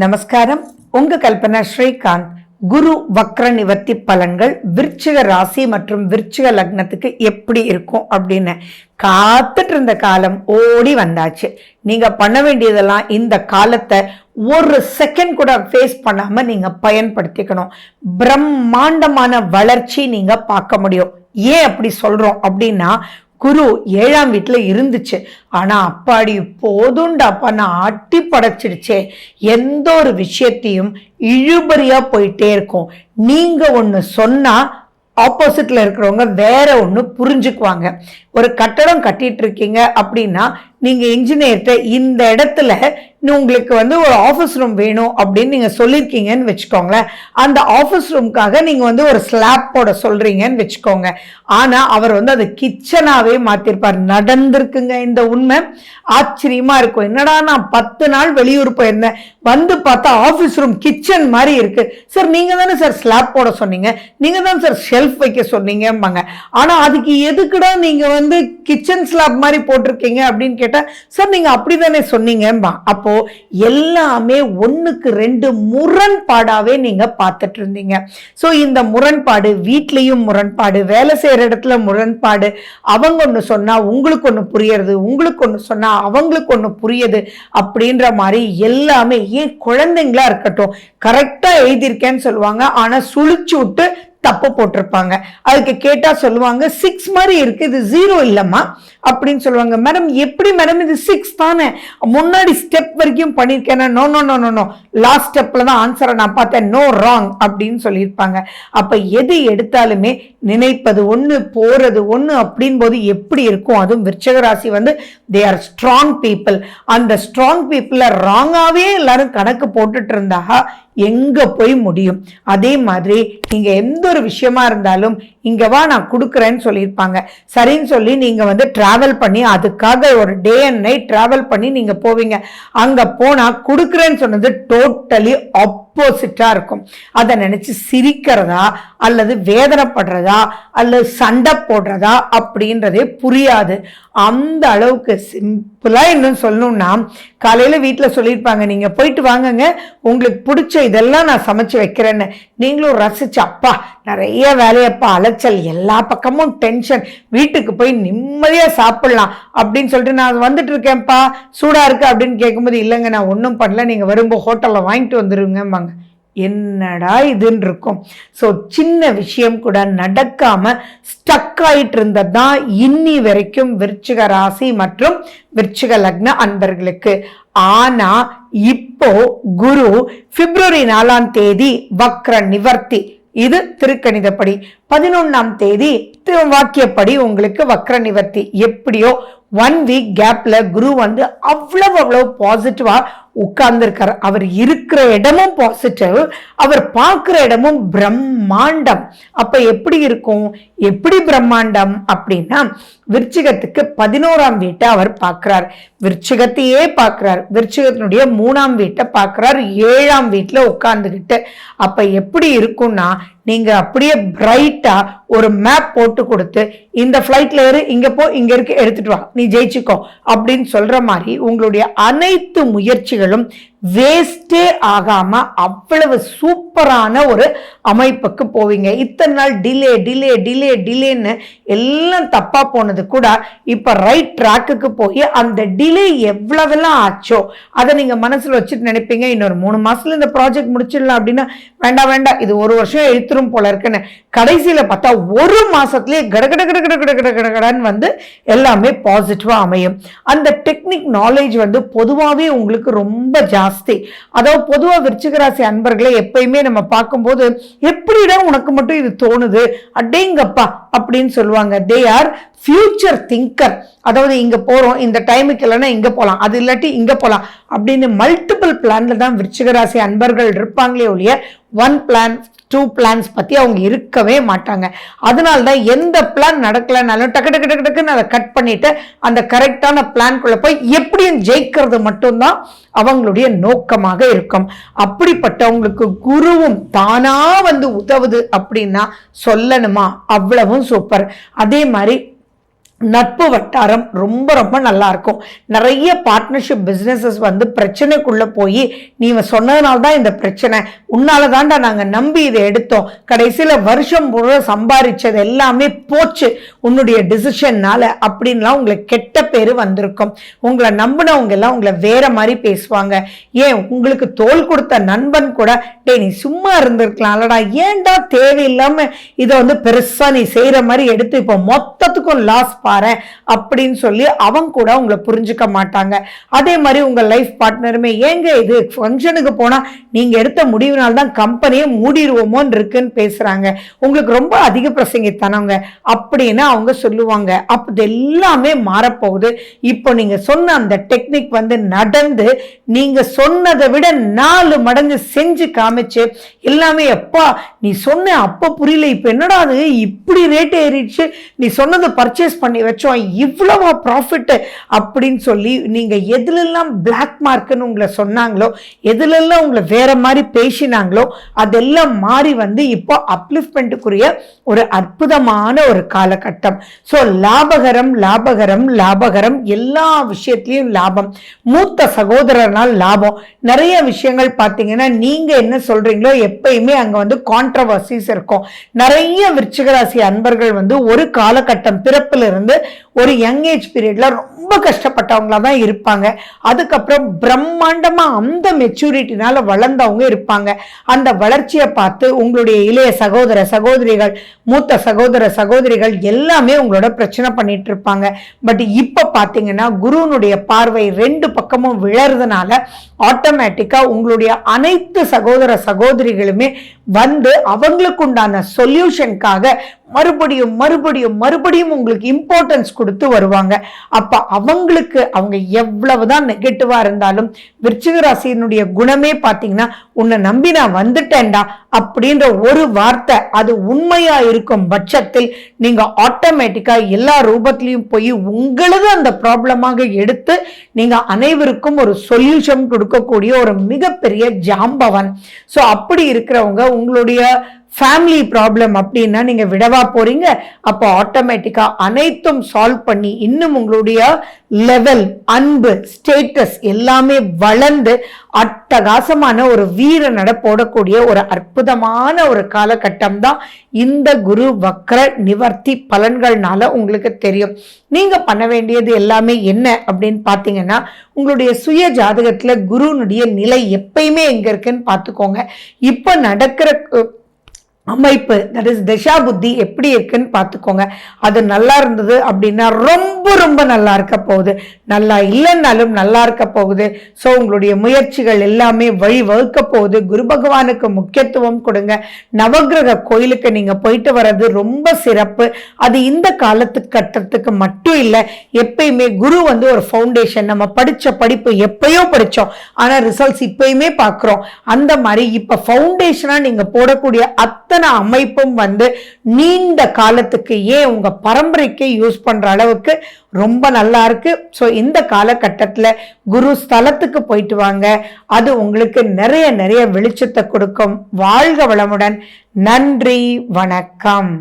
நமஸ்காரம். உங்க கல்பனா ஸ்ரீகாந்த். குரு வக்ர நிவர்த்தி பலன்கள் விருச்சிக ராசி மற்றும் விருச்சிக லக்னத்துக்கு எப்படி இருக்கும் அப்படின்னு காத்துட்டு இருந்த காலம் ஓடி வந்தாச்சு. நீங்க பண்ண வேண்டியதெல்லாம் இந்த காலத்தை ஒரு செகண்ட் கூட ஃபேஸ் பண்ணாம நீங்க பயன்படுத்திக்கணும். பிரம்மாண்டமான வளர்ச்சி நீங்க பார்க்க முடியும். ஏன் அப்படி சொல்றோம் அப்படின்னா, குரு 7ஆம் வீட்டுல இருந்துச்சு. ஆனா அப்பாடி போதுண்டாப்பா, நான் அட்டி படைச்சிடுச்சே. எந்த ஒரு விஷயத்தையும் இழுபறியா போயிட்டே இருக்கும். நீங்க ஒண்ணு சொன்னா ஆப்போசிட்ல இருக்கிறவங்க வேற ஒண்ணு புரிஞ்சுக்குவாங்க. ஒரு கட்டடம் கட்டிட்டு இருக்கீங்க அப்படின்னா, நீங்க இன்ஜினியர்கிட்ட இந்த இடத்துல உங்களுக்கு ஒரு ஆஃபீஸ் ரூம் வேணும் அப்படின்னு நீங்க சொல்லியிருக்கீங்கன்னு வச்சுக்கோங்களேன். அந்த ஆஃபீஸ் ரூம்காக நீங்க ஒரு ஸ்லாப் போட சொல்றீங்கன்னு வச்சுக்கோங்க. ஆனா அவர் அது கிச்சனாவே மாத்திருப்பார். நடந்திருக்குங்க இந்த உண்மை. ஆச்சரியமா இருக்கும். என்னடா, நான் 10 நாள் வெளியூர் போயிருந்தேன், பார்த்தா ஆஃபீஸ் ரூம் கிச்சன் மாதிரி இருக்கு. சார் நீங்க தானே சார் ஸ்லாப் போட சொன்னீங்க, நீங்க தான் சார் ஷெல்ஃப் வைக்க சொன்னீங்கம்பாங்க. ஆனா அதுக்கு எதுக்குடா நீங்க கிச்சன் ஸ்லாப் மாதிரி போட்டிருக்கீங்க அப்படின்னு கேட்டா, சார் நீங்க அப்படிதானே சொன்னீங்கம்பா. அப்போ எல்லாமே 1க்கு 2 முரண்பாடாவே நீங்க பார்த்துட்டு இருந்தீங்க. சோ இந்த முரண்பாடு, வீட்லயும் முரண்பாடு, வேலை செய்யற இடத்துல முரண்பாடு. அவங்க ஒண்ணு சொன்னா உங்களுக்கு ஒண்ணு புரியுறது, உங்களுக்கு ஒண்ணு சொன்னா அவங்களுக்கு ஒண்ணு புரியுது அப்படின்ற மாதிரி எல்லாமே. ஏன் குழந்தைங்களா இருக்கட்டும், கரெக்டா எழுதியிருக்கேன்னு சொல்லுவாங்க, ஆனா சுழிச்சு விட்டு தப்பு போட்டிருப்பாங்க. அதுக்கு கேட்டா சொல்லுவாங்க 6 மாதிரி இருக்கு, இது 0 இல்லம்மா அப்படின்னு சொல்லுவாங்க. மேடம் எப்படி மேடம், இது 6 தானே, முன்னாடி ஸ்டெப் வரைக்கும் பண்ணிருக்கேன். No no no no no, last ஸ்டெப்ல தான் ஆன்சரை நான் பார்த்தேன், நோ ராங் அப்படின்னு சொல்லியிருப்பாங்க. அப்ப எது எடுத்தாலுமே நினைப்பது ஒண்ணு, போறது ஒண்ணு அப்படின் போது எப்படி இருக்கும். அதுவும் விருச்சிக ராசி தே ஆர் ஸ்ட்ராங் பீப்புள். அந்த ஸ்ட்ராங் பீப்புள ராங்காவே எல்லாரும் கணக்கு போட்டுட்டு இருந்தா எங்க போய் முடியும். அதே மாதிரி நீங்க எந்த ஒரு விஷயமா இருந்தாலும் இங்க வா நான் கொடுக்குறேன்னு சொல்லியிருப்பாங்க. சரின்னு சொல்லி நீங்க டிராவல் பண்ணி, அதுக்காக ஒரு டே அண்ட் நைட் டிராவல் பண்ணி நீங்க போவீங்க. அங்க போனா கொடுக்குறேன்னு சொன்னது டோட்டலி ஆப்போசிட்டா இருக்கும். அதை நினைச்சு சிரிக்கிறதா அல்லது வேதனைப்படுறதா அல்லது சண்டை போடுறதா அப்படின்றதே புரியாது. அந்த அளவுக்கு சிம்பிளா இன்னும் சொல்லணும்னா, காலையில வீட்டுல சொல்லியிருப்பாங்க, நீங்க போயிட்டு வாங்கங்க, உங்களுக்கு பிடிச்ச இதெல்லாம் நான் சமைச்சு வைக்கிறேன்னு. நீங்களும் ரசிச்சு, அப்பா நிறைய வேலையப்பா, அலைச்சல், எல்லா பக்கமும் டென்ஷன், வீட்டுக்கு போய் நிம்மதியா சாப்பிடலாம் அப்படின்னு சொல்லிட்டு நான் வந்துட்டு இருக்கேன்ப்பா, சூடா இருக்கு அப்படின்னு கேட்கும்போது, இல்லைங்க நான் ஒன்றும் பண்ணல, நீங்க வரும்போது ஹோட்டல்ல வாங்கிட்டு வந்துருங்கம்பாங்க. என்னடா இதுன்னு இருக்கும். ஸோ சின்ன விஷயம் கூட நடக்காம ஸ்டக் ஆயிட்டு இருந்ததுதான் இன்னி வரைக்கும் விருச்சிக ராசி மற்றும் விருச்சிக லக்ன அன்பர்களுக்கு. ஆனா இப்போ குரு பிப்ரவரி 4ஆம் தேதி வக்ர நிவர்த்தி, இது திருக்கணிதப்படி. 11ஆம் தேதி வாக்கியப்படி உங்களுக்கு வக்ர நிவர்த்தி. எப்படியோ 1 வீக் கேப்ல குரு அவ்வளவு பாசிட்டிவா உட்கார்ந்துருக்காரு. அவர் இருக்கிற இடமும் பாசிட்டிவ், அவர் பார்க்கிற இடமும் பிரம்மாண்டம். அப்ப எப்படி இருக்கும், எப்படி பிரம்மாண்டம் அப்படின்னா, விருச்சிகத்துக்கு 11ஆம் வீட்டை அவர் பார்க்கிறார், விருச்சிகத்தையே பார்க்கிறார், விருச்சிகத்தினுடைய 3ஆம் வீட்டை பார்க்கிறார், 7ஆம் வீட்டுல உட்கார்ந்துகிட்டு. அப்ப எப்படி இருக்கும்னா, நீங்க அப்படியே பிரைட்டா ஒரு மேப் போட்டு கொடுத்து, இந்த பிளைட்ல ஏறு, இங்க போ, இங்க இருக்கு எடுத்துட்டு வா, நீ ஜெயிச்சுக்கோ அப்படின்னு சொல்ற மாதிரி உங்களுடைய அனைத்து முயற்சிகளும் வேஸ்டே ஆகாம அவ்வளவு சூப்பரான ஒரு அமைப்புக்கு போவீங்க. இத்தனை நாள் டிலே டிலே டிலே டிலேன்னு எல்லாம் தப்பா போனது கூட இப்ப ரைட் ட்ராக்குக்கு போய் அந்த டிலே எவ்வளவெல்லாம் ஆச்சோ அதை நீங்க மனசுல வச்சுட்டு நினைப்பீங்க, இன்னொரு 3 மாசத்துல இந்த ப்ராஜெக்ட் முடிச்சிடலாம் அப்படின்னா, வேண்டாம் வேண்டாம் இது 1 வருஷம் எழுத்துரும் போல இருக்குன்னு கடைசியில பார்த்தா 1 மாசத்துலயே கடகட கடகட கடகட கடகடன்னு எல்லாமே பாசிட்டிவா அமையும். அந்த டெக்னிக் நாலேஜ் பொதுவாகவே உங்களுக்கு ரொம்ப ஜாஸ்தி. அதாவது பொதுவா விருச்சிக ராசி அன்பர்களை எப்பயுமே நம்ம பார்க்கும்போது, எப்படிடா உனக்கு மட்டும் இது தோணுது அடேங்கப்பா அப்படின்னு சொல்லுவாங்க. They are future thinker. அதாவது இங்க போறோம், இந்த டைமுக்கு இல்லைன்னா இங்க போலாம், அது இல்லாட்டி இங்க போலாம் அப்படின்னு மல்டிபிள் பிளான்ல தான் விருச்சிக ராசி அன்பர்கள் இருப்பாங்களே ஒழிய 1 பிளான் 2 பிளான்ஸ் பத்தி அவங்க இருக்கவே மாட்டாங்க. அதனால்தான் எந்த பிளான் நடக்கலனாலும் டக்கு டக்கு டக்கு டக்குன்னு அதை கட் பண்ணிட்டு அந்த கரெக்டான பிளான்குள்ள போய் எப்படியும் ஜெயிக்கிறது மட்டும்தான் அவங்களுடைய நோக்கமாக இருக்கும். அப்படிப்பட்டவங்களுக்கு குருவும் தானா உதவுது அப்படின்னா சொல்லணுமா, அவ்வளவும் சூப்பர். அதே மாதிரி நட்பு வட்டாரம் ரொம்ப ரொம்ப நல்லா இருக்கும். நிறைய பார்ட்னர்ஷிப் பிசினஸஸ் வந்து பிரச்சனைக்குள்ள போய் நீ சொன்னதுனால தான் இந்த பிரச்சனை, உன்னால தாண்டா நாங்க நம்பி இதை எடுத்தோம், கடைசியில வருஷம் முழு சம்பாதிச்சது எல்லாமே போச்சு உன்னுடைய டிசிஷன்னால அப்படின்லாம் உங்களுக்கு கெட்ட பேரு வந்திருக்கும். உங்களை நம்பினவங்க எல்லாம் உங்களை வேற மாதிரி பேசுவாங்க. ஏன் உங்களுக்கு தோல் கொடுத்த நண்பன் கூட டே நீ சும்மா இருந்திருக்கலாம்லடா, ஏன்டா தேவையில்லாம இதை வந்து பெருசா நீ செய்யற மாதிரி எடுத்து இப்போ மொத்தத்துக்கும் லாஸ் பாரு அப்படின்னு சொல்லி அவங்க கூட உங்களை புரிஞ்சுக்க மாட்டாங்க. அதே மாதிரி உங்க லைஃப் பார்ட்னருமே ஏங்க இது ஃபங்க்ஷனுக்கு போனா நீங்க எடுத்த முடிவுனால்தான் கம்பெனியை மூடிடுவோமோன்னு இருக்குன்னு பேசுறாங்க, உங்களுக்கு ரொம்ப அதிக பிரசங்கித்தானவங்க அப்படின்னு அவங்க சொல்லுவாங்க. அப்ப எல்லாமே மாறப்போகுது. இப்போ நீங்க சொன்ன அந்த டெக்னிக் வந்து நடந்து நீங்க சொன்னதை விட 4 மடங்கு செஞ்சு காமிச்சு எல்லாமே எப்பா நீ சொன்ன அப்ப புரியல, இப்ப என்னடா அது இப்படி ரேட் ஏறிடுச்சு, நீ சொன்னது பர்ச்சேஸ் பண்ணி வச்சோம் இவ்வளவா ப்ராஃபிட் அப்படின்னு சொல்லி நீங்க எதுலெல்லாம் பிளாக் மார்க்னு உங்களை சொன்னாங்களோ, எதுலெல்லாம் உங்களை வேற மாதிரி பேசினாங்களோ அதெல்லாம் மாறி வந்து இப்போ அப்லிஃப்ட்மெண்ட்டுக்குரிய ஒரு அற்புதமான ஒரு காலகட்டம். ஸோ லாபகரம் லாபகரம் லாபகரம், எல்லா விஷயத்திலையும் லாபம். மூத்த சகோதரனால் லாபம். நிறைய விஷயங்கள் பார்த்தீங்கன்னா நீங்க என்ன சொல்றீங்களோ எப்பயுமே அங்க வந்து கான்ட்ரவர்சிஸ் இருக்கும். நிறைய விருச்சிக ராசி அன்பர்கள் வந்து ஒரு காலகட்டம் பிறப்பிலிருந்து ஒரு யங் ஏஜ் பீரியட்ல ரொம்ப கஷ்டப்பட்டவங்களா தான் இருப்பாங்க. அதுக்கப்புறம் பிரம்மாண்டமா அந்த மெச்சூரிட்டினால வளர்ந்தவங்க இருப்பாங்க. அந்த வளர்ச்சியை பார்த்து உங்களுடைய இளைய சகோதர சகோதரிகள், மூத்த சகோதர சகோதரிகள் எல்லாமே உங்களோட பிரச்சனை பண்ணிட்டு இருப்பாங்க. பட் இப்ப பாத்தீங்கன்னா குருனுடைய பார்வை 2 பக்கமும் விழறதுனால ஆட்டோமேட்டிக்கா உங்களுடைய அனைத்து சகோதர சகோதரிகளுமே வந்து அவங்களுக்கு உண்டான சொல்யூஷனுக்காக மறுபடியும் மறுபடியும் மறுபடியும் உங்களுக்கு இம்பார்ட்டன்ஸ் கொடுத்து வருவாங்க. அப்ப அவங்களுக்கு அவங்க எவ்வளவுதான் நெகட்டிவா இருந்தாலும் விருச்சிக ராசியினுடைய குணமே பாத்தீங்கன்னா உன்னை நம்பி நான் வந்துட்டேன்டா அப்படின்ற ஒரு வார்த்தை அது உண்மையா இருக்கும் பட்சத்தில் நீங்க ஆட்டோமேட்டிக்கா எல்லா ரூபத்திலையும் போய் உங்களது அந்த ப்ராப்ளமாக எடுத்து நீங்க அனைவருக்கும் ஒரு சொல்யூஷன் கொடுக்கக்கூடிய ஒரு மிகப்பெரிய ஜாம்பவன். ஸோ அப்படி இருக்கிறவங்க உங்களுடைய ஃபேமிலி ப்ராப்ளம் அப்படின்னா நீங்க விடவா போறீங்க? அப்போ ஆட்டோமேட்டிக்கா அனைத்தும் சால்வ் பண்ணி இன்னும் உங்களுடைய லெவல், அன்பு, ஸ்டேட்டஸ் எல்லாமே வளர்ந்து அட்டகாசமான ஒரு வீர நட போடக்கூடிய ஒரு அற்புதமான ஒரு காலகட்டம் தான் இந்த குரு வக்ர நிவர்த்தி பலன்கள்னால உங்களுக்கு தெரியும். நீங்க பண்ண வேண்டியது எல்லாமே என்ன அப்படின்னு பாத்தீங்கன்னா உங்களுடைய சுய ஜாதகத்துல குருனுடைய நிலை எப்பயுமே எங்க இருக்குன்னு பாத்துக்கோங்க. இப்ப நடக்கிற அமைப்பு தட் இஸ் தசா புத்தி எப்படி இருக்குன்னு பார்த்துக்கோங்க. அது நல்லா இருந்தது அப்படின்னா ரொம்ப ரொம்ப நல்லா இருக்க போகுது, நல்லா இல்லைன்னாலும் நல்லா இருக்க போகுது. ஸோ உங்களுடைய முயற்சிகள் எல்லாமே வழி வகுக்க போகுது. குரு பகவானுக்கு முக்கியத்துவம் கொடுங்க. நவகிரக கோயிலுக்கு நீங்க போயிட்டு வர்றது ரொம்ப சிறப்பு. அது இந்த காலத்துக்கு மட்டும் இல்லை, எப்பயுமே குரு வந்து ஒரு ஃபவுண்டேஷன். நம்ம படிச்ச படிப்பு எப்பயோ படிச்சோம், ஆனா ரிசல்ட்ஸ் இப்பயுமே பார்க்கிறோம். அந்த மாதிரி இப்ப ஃபவுண்டேஷனா நீங்க போடக்கூடிய அமைப்பும் வந்து நீண்ட காலத்துக்கு ஏன் உங்க பரம்பரைக்கு யூஸ் பண்ற அளவுக்கு ரொம்ப நல்லா இருக்கு. சோ இந்த காலகட்டத்துல குரு ஸ்தலத்துக்கு போயிட்டு வாங்க. அது உங்களுக்கு நிறைய நிறைய வெளிச்சத்தை கொடுக்கும். வாழ்க வளமுடன். நன்றி, வணக்கம்.